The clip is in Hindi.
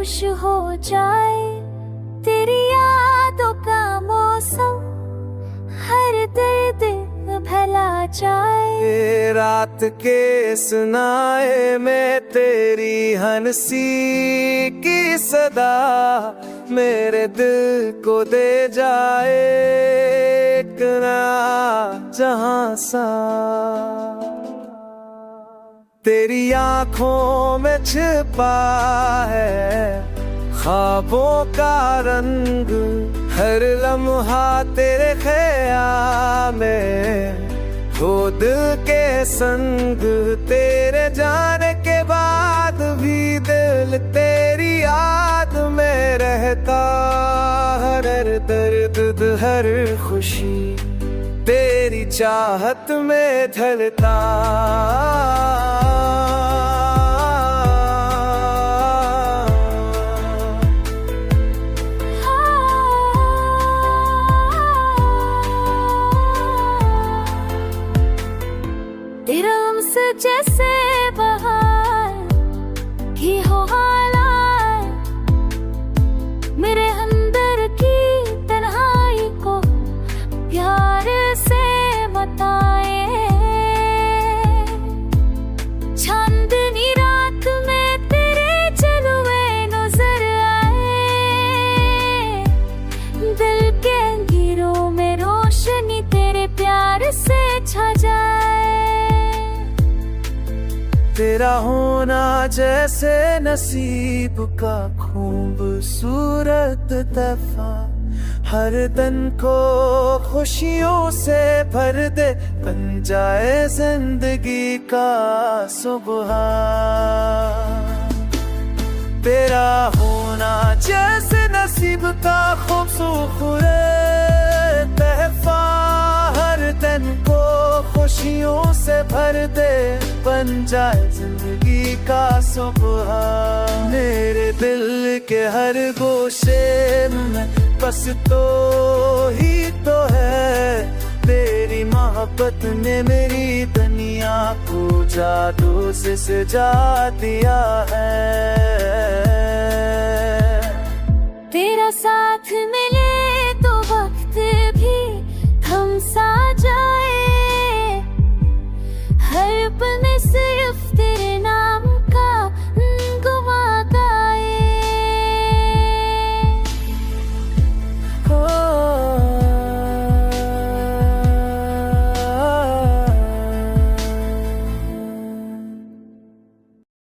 खुश हो जाए, तेरी यादों का मौसम हर दर्द भला जाए। रात के सुनाए में तेरी हंसी की सदा मेरे दिल को दे जाए एक नया जहां सा। तेरी आँखों में छिपा है ख्वाबों का रंग, हर लम्हा तेरे ख्याल में हो दिल के संग। तेरे जाने के बाद भी दिल तेरी याद में रहता, हर दर्द हर खुशी तेरी चाहत में ढलता। तेरा हमसे जैसे बहार की हो हालात, मेरे अंदर की तन्हाई को प्यार से बताए। चांदनी रात में तेरे जलवे नजर आए, दिल के अंधेरों में रोशनी तेरे प्यार से छा जाए। तेरा होना जैसे नसीब का खूबसूरत तोहफा, हर दिन को खुशियों से भर दे, बन जाए जिंदगी का सुबह। तेरा होना जैसे नसीब का खूबसूरत तोहफा, हर दिन को खुशियों से भर दे, बन जाए जिंदगी का सुबह। मेरे दिल के हर गोशे में बस तो ही तो है, तेरी मोहब्बत ने मेरी दुनिया को जादू से सजा दिया है।